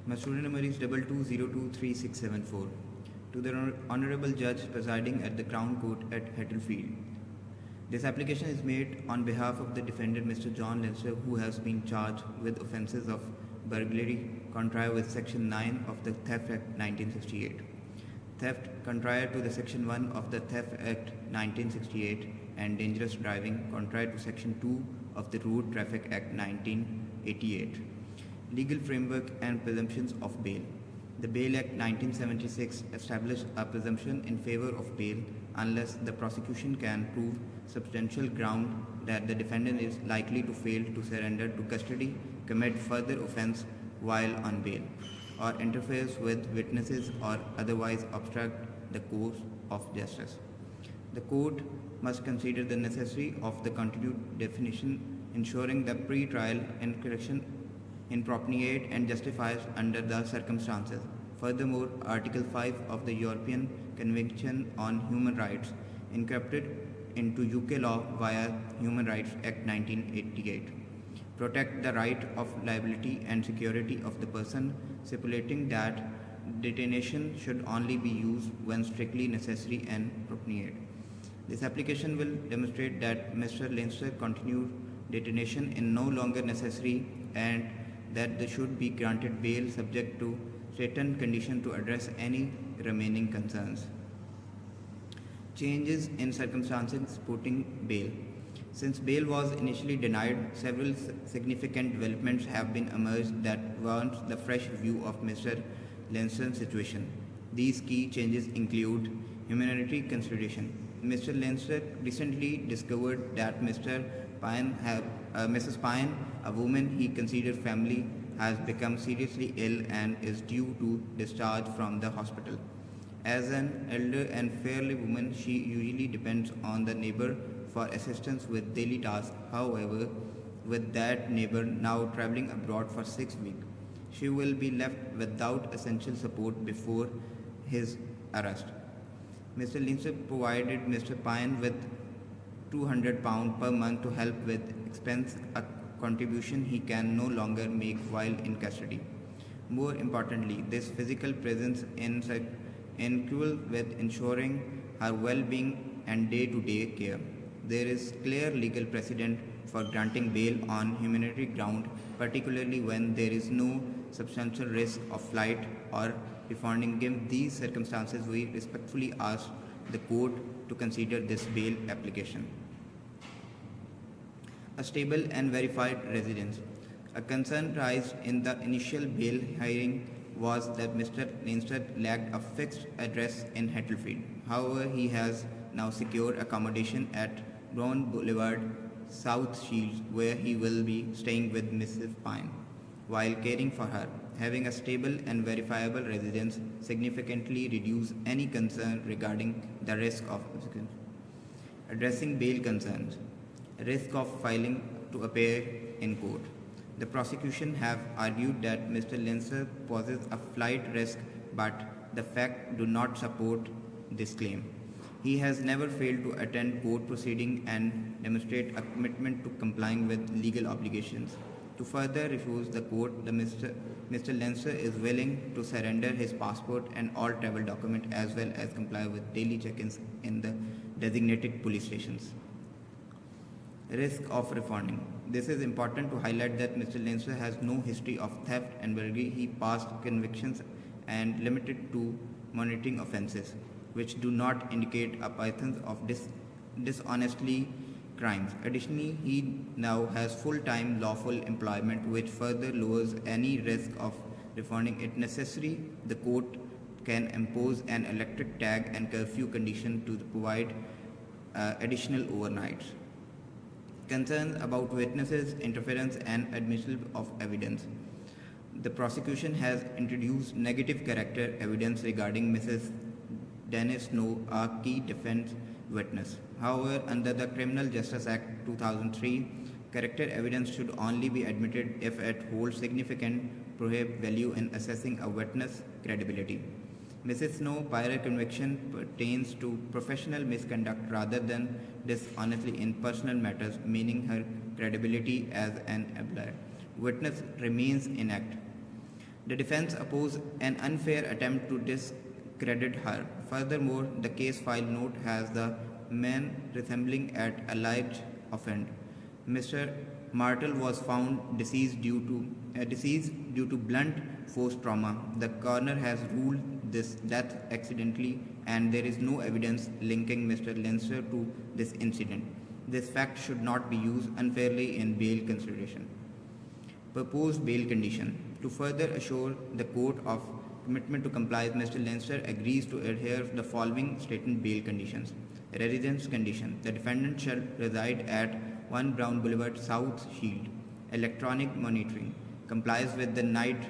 My student number is 22023674. To the Honorable Judge presiding at the Crown Court at Hettlefield. This application is made on behalf of the defendant Mr. John Leinster, who has been charged with offences of burglary contrary with Section 9 of the Theft Act 1968, theft contrary to the Section 1 of the Theft Act 1968, and dangerous driving contrary to Section 2 of the Road Traffic Act 1988. Legal framework and presumptions of bail. The Bail Act 1976 established a presumption in favor of bail unless the prosecution can prove substantial ground that the defendant is likely to fail to surrender to custody, commit further offence while on bail, or interferes with witnesses or otherwise obstruct the course of justice. The court must consider the necessity of the continued definition, ensuring the pre-trial instruction inappropriate and justified under the circumstances. Furthermore, Article 5 of the European Convention on Human Rights, incorporated into UK law via Human Rights Act 1988, protect the right of liability and security of the person, stipulating that detention should only be used when strictly necessary and appropriate. This application will demonstrate that Mr. Leinster continued detention is no longer necessary and that they should be granted bail subject to certain conditions to address any remaining concerns. Changes in circumstances supporting bail. Since bail was initially denied, several significant developments have been emerged that warrant the fresh view of Mr. Leinster's situation. These key changes include humanitarian consideration. Mr. Leinster recently discovered that Mrs. Pine, a woman he considered family, has become seriously ill and is due to discharge from the hospital. As an elder and fairly woman, she usually depends on the neighbor for assistance with daily tasks. However, with that neighbor now traveling abroad for 6 weeks, she will be left without essential support before his arrest. Mr. Leinster provided Mr. Pine with £200 per month to help with expense, a contribution he can no longer make while in custody. More importantly, this physical presence is equal with ensuring her well-being and day-to-day care. There is clear legal precedent for granting bail on humanitarian ground, particularly when there is no substantial risk of flight or refunding. Given these circumstances, we respectfully ask the court to consider this bail application. A stable and verified residence. A concern raised in the initial bail hearing was that Mr. Leinster lacked a fixed address in Hettlefield. However, he has now secured accommodation at Brown Boulevard, South Shields, where he will be staying with Mrs. Pine while caring for her. Having a stable and verifiable residence significantly reduces any concern regarding the risk of addressing bail concerns. Risk of filing to appear in court. The prosecution have argued that Mr. Leinster poses a flight risk, but the facts do not support this claim. He has never failed to attend court proceedings and demonstrate a commitment to complying with legal obligations. To further refuse the court, Mr. Leinster is willing to surrender his passport and all travel documents as well as comply with daily check-ins in the designated police stations. Risk of refunding. This is important to highlight that Mr. Leinster has no history of theft and burglary. He passed convictions and limited to monitoring offences, which do not indicate a pattern of dishonestly crimes. Additionally, he now has full-time lawful employment, which further lowers any risk of refunding. If necessary, the court can impose an electric tag and curfew condition to provide additional overnights. Concerns about witnesses, interference, and admission of evidence. The prosecution has introduced negative character evidence regarding Mrs. Dennis Snow, a key defense witness. However, under the Criminal Justice Act 2003, character evidence should only be admitted if it holds significant probative value in assessing a witness' credibility. Mrs. Snow's prior conviction pertains to professional misconduct rather than dishonesty in personal matters, meaning her credibility as an employer. Witness remains intact. The defense opposed an unfair attempt to discredit her. Furthermore, the case file note has the man resembling at alleged offender. Mr. Martel was found deceased due to blunt force trauma. The coroner has ruled this death accidentally, and there is no evidence linking Mr. Leinster to this incident. This fact should not be used unfairly in bail consideration. Proposed bail condition. To further assure the court of commitment to compliance, Mr. Leinster agrees to adhere to the following stated bail conditions. Residence condition. The defendant shall reside at 1 Brown Boulevard, South Shield. Electronic monitoring. Complies with the night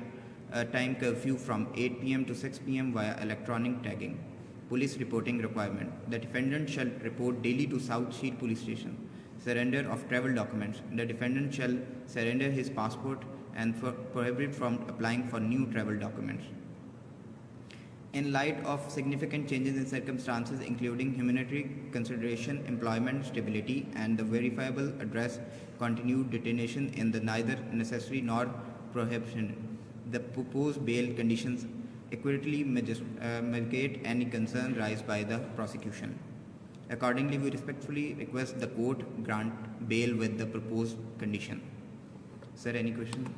time curfew from 8 p.m. to 6 p.m. via electronic tagging. Police reporting requirement. The defendant shall report daily to South Shield Police Station. Surrender of travel documents. The defendant shall surrender his passport and prohibited from applying for new travel documents. In light of significant changes in circumstances, including humanitarian consideration, employment stability, and the verifiable address, continued detention in the neither necessary nor prohibition, the proposed bail conditions equitably mitigate any concern raised by the prosecution. Accordingly, we respectfully request the court grant bail with the proposed condition. Sir, any question?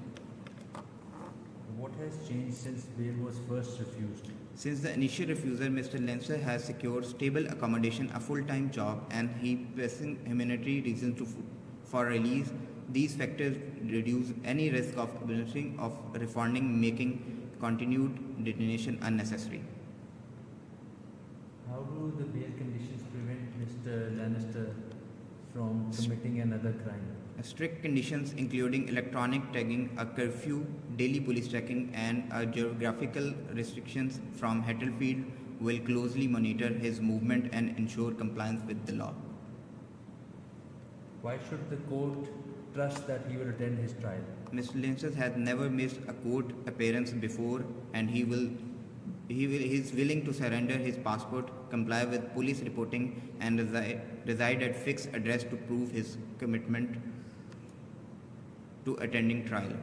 What has changed since bail was first refused? Since the initial refusal, Mr. Leinster has secured stable accommodation, a full-time job, and he pressing humanitarian reasons for release. These factors reduce any risk of refunding, making continued detention unnecessary. How do the bail conditions prevent Mr. Lannister from committing another crime? Strict conditions including electronic tagging, a curfew, daily police checking, and geographical restrictions from Hattlefield will closely monitor his movement and ensure compliance with the law. Why should the court trust that he will attend his trial? Mr. Leinster has never missed a court appearance before, and he is willing to surrender his passport, comply with police reporting, and reside at fixed address to prove his commitment to attending trial.